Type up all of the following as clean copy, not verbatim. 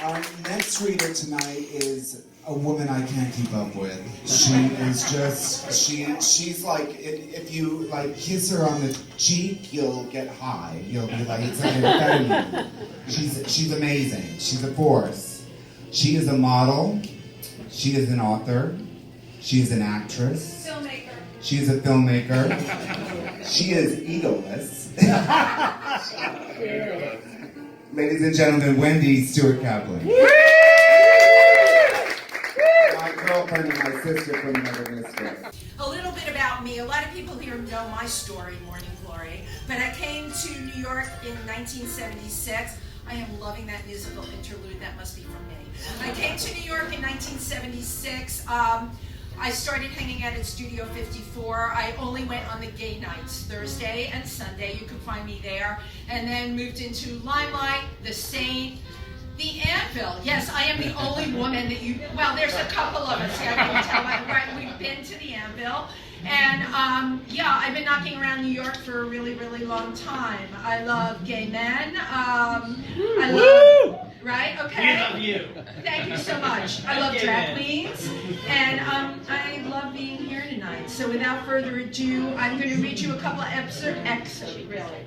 Our next reader tonight is a woman I can't keep up with. She is just, she's like, if you like kiss her on the cheek, you'll get high. You'll be like, it's like an amphetamine. She's amazing. She's a force. She is a model. She is an author. She is an actress. Filmmaker. She is a filmmaker. She is egoless. Ladies and gentlemen, Wendy Stuart Kaplan. My girlfriend and my sister from another mistress. A little bit about me. A lot of people here know my story, Morning Glory, but I came to New York in 1976. I am loving that musical interlude. That must be from me. I came to New York in 1976. I started hanging out at Studio 54. I only went on the gay nights, Thursday and Sunday. You could find me there. And then moved into Limelight, The Saint, The Anvil. Yes, I am the only woman that you, well, there's a couple of us. Yeah, you can tell by the right. We've been to The Anvil. And yeah, I've been knocking around New York for a really, really long time. I love gay men. I love, right? Okay. We love you. Thank you so much. I love drag queens, and I love being here tonight. So without further ado, I'm going to read you a couple of excerpts, really.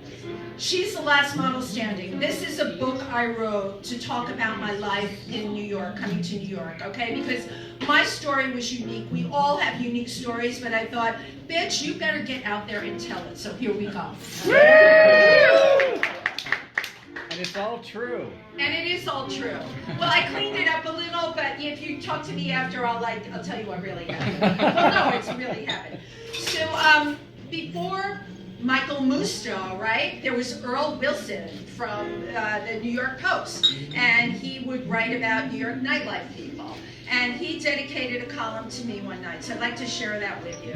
She's the Last Model Standing. This is a book I wrote to talk about my life in New York, coming to New York, okay? Because my story was unique. We all have unique stories, but I thought, bitch, you better get out there and tell it. So here we go. And it's all true. And it is all true. Well, I cleaned it up a little, but if you talk to me after, I'll tell you what really happened. Well, no, it's really happened. So, before Michael Musto, right, there was Earl Wilson from the New York Post, and he would write about New York nightlife people. And he dedicated a column to me one night, so I'd like to share that with you.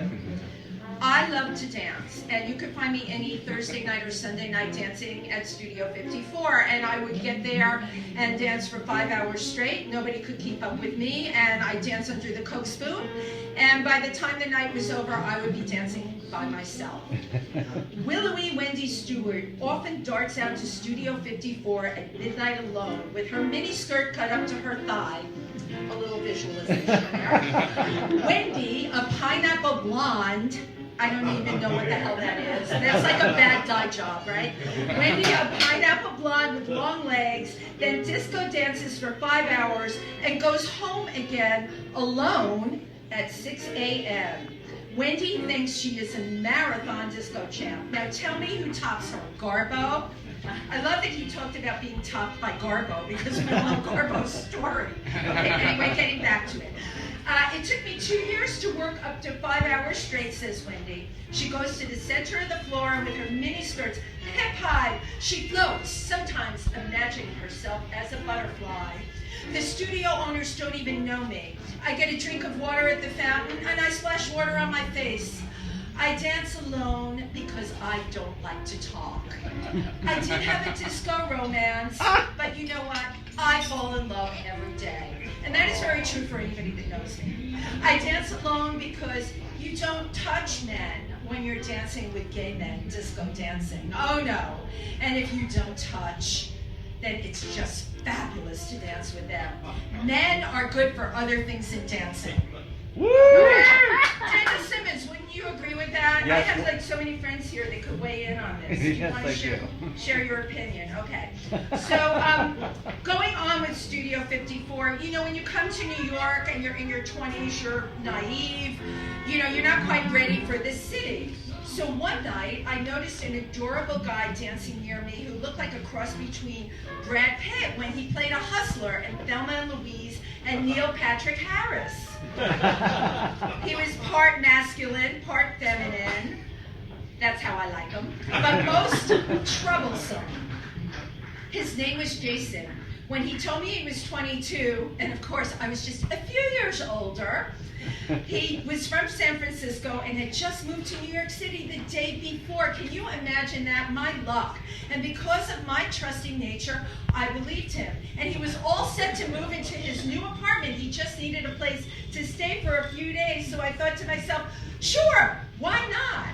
I love to dance, and you could find me any Thursday night or Sunday night dancing at Studio 54, and I would get there and dance for 5 hours straight. Nobody could keep up with me, and I'd dance under the Coke spoon, and by the time the night was over, I would be dancing by myself. Willowy Wendy Stuart often darts out to Studio 54 at midnight alone with her mini skirt cut up to her thigh. A little visualization there. Wendy, a pineapple blonde, I don't even know what the hell that is. That's like a bad dye job, right? Wendy, a pineapple blonde with long legs, then disco dances for 5 hours and goes home again alone at 6 a.m. Wendy thinks she is a marathon disco champ. Now tell me who tops her. Garbo? I love that he talked about being topped by Garbo because we love Garbo's story. Okay, anyway, getting back to it. It took me 2 years to work up to 5 hours straight, says Wendy. She goes to the center of the floor and with her mini skirts hip high, she floats, sometimes imagining herself as a butterfly. The studio owners don't even know me. I get a drink of water at the fountain and I splash water on my face. I dance alone because I don't like to talk. I did have a disco romance, but you know what? I fall in love every day. And that is very true for anybody that knows me. I dance alone because you don't touch men when you're dancing with gay men, disco dancing. Oh no. And if you don't touch, then it's just fabulous to dance with them. Men are good for other things than dancing. Woo! Brenda Simmons, wouldn't you agree with that? Yes. I have like so many friends here that could weigh in on this. Yes, want I to do. share your opinion? Okay. So going on with Studio 54, you know, when you come to New York and you're in your 20s, you're naive, you know, you're not quite ready for this city. So one night, I noticed an adorable guy dancing near me who looked like a cross between Brad Pitt when he played a hustler in Thelma and Louise and Neil Patrick Harris. He was part masculine, part feminine. That's how I like him. But most troublesome. His name was Jason. When he told me he was 22, and of course I was just a few years older, he was from San Francisco and had just moved to New York City the day before. Can you imagine that? My luck. And because of my trusting nature, I believed him. And he was all set to move into his new apartment. He just needed a place to stay for a few days. So I thought to myself, sure, why not?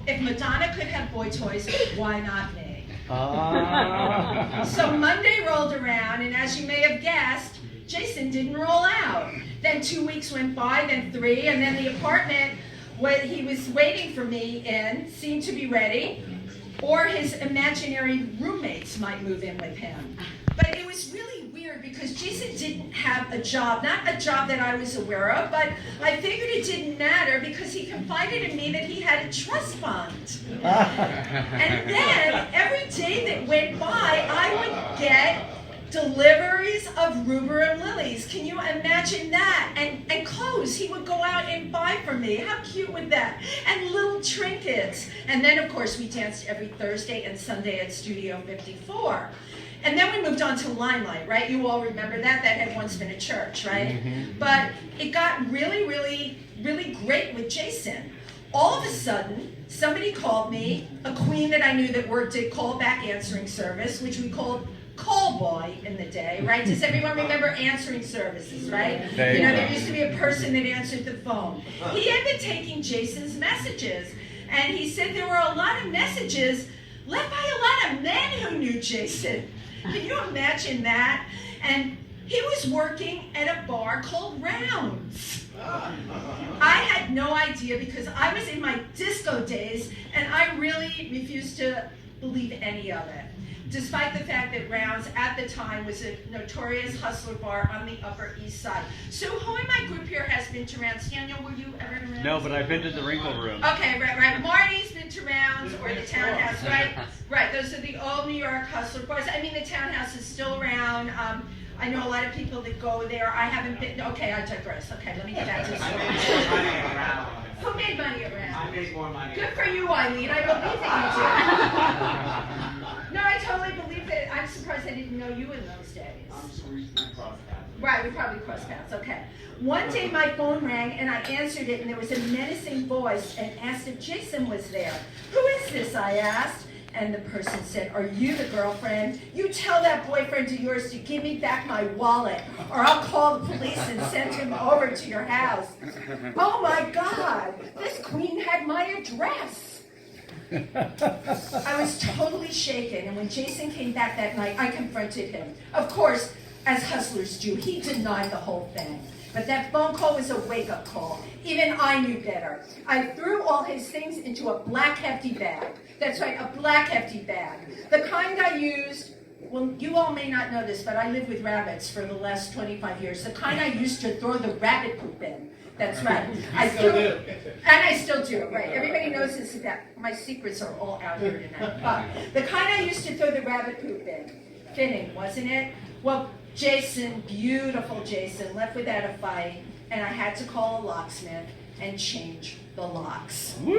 If Madonna could have boy toys, why not me? So Monday rolled around, and as you may have guessed, Jason didn't roll out. Then 2 weeks went by, then 3, and then the apartment what he was waiting for me in seemed to be ready, or his imaginary roommates might move in with him. But it was really weird because Jason didn't have a job, not a job that I was aware of, but I figured it didn't matter because he confided in me that he had a trust fund. And then every day that went by, I would get deliveries of rhubarb lilies. Can you imagine that? And clothes he would go out and buy for me. How cute would that? And little trinkets. And then, of course, we danced every Thursday and Sunday at Studio 54. And then we moved on to Limelight, right? You all remember that? That had once been a church, right? Mm-hmm. But it got really, really, really great with Jason. All of a sudden, somebody called me, a queen that I knew that worked at callback answering service, which we called call boy in the day, right? Does everyone remember answering services, right? There used to be a person that answered the phone. He had been taking Jason's messages, and he said there were a lot of messages left by a lot of men who knew Jason. Can you imagine that? And he was working at a bar called Rounds. I had no idea because I was in my disco days, and I really refused to believe any of it. Despite the fact that Rounds at the time was a notorious hustler bar on the Upper East Side. So who in my group here has been to Rounds? Daniel, were you ever in Rounds? No, but I've been to the Wrinkle Room. Okay, right. Marty's been to Rounds or the Townhouse, right? Right, those are the old New York hustler bars. I mean, the Townhouse is still around. I know a lot of people that go there. I haven't been. Okay, I digress. Okay, let me get back to the story. Who made money at Rounds? I made more money. Good for you, Eileen. I believe that you do. No, I totally believe that. I'm surprised I didn't know you in those days. I'm sure we crossed paths. Right, we probably crossed paths. Okay. One day my phone rang and I answered it, and there was a menacing voice and asked if Jason was there. Who is this? I asked. And the person said, "Are you the girlfriend? You tell that boyfriend of yours to give me back my wallet, or I'll call the police and send him over to your house." Oh my God, this queen had my address. I was totally shaken, and when Jason came back that night, I confronted him. Of course, as hustlers do, he denied the whole thing. But that phone call was a wake-up call. Even I knew better. I threw all his things into a black hefty bag. That's right, a black hefty bag. The kind I used, well, you all may not know this, but I lived with rabbits for the last 25 years. The kind I used to throw the rabbit poop in. That's right. I still do. And I still do, right. Everybody knows this, that my secrets are all out here tonight. But the kind I used to throw the rabbit poop in. Fitting, wasn't it? Well, Jason, beautiful Jason, left without a fight, and I had to call a locksmith and change the locks. Woo!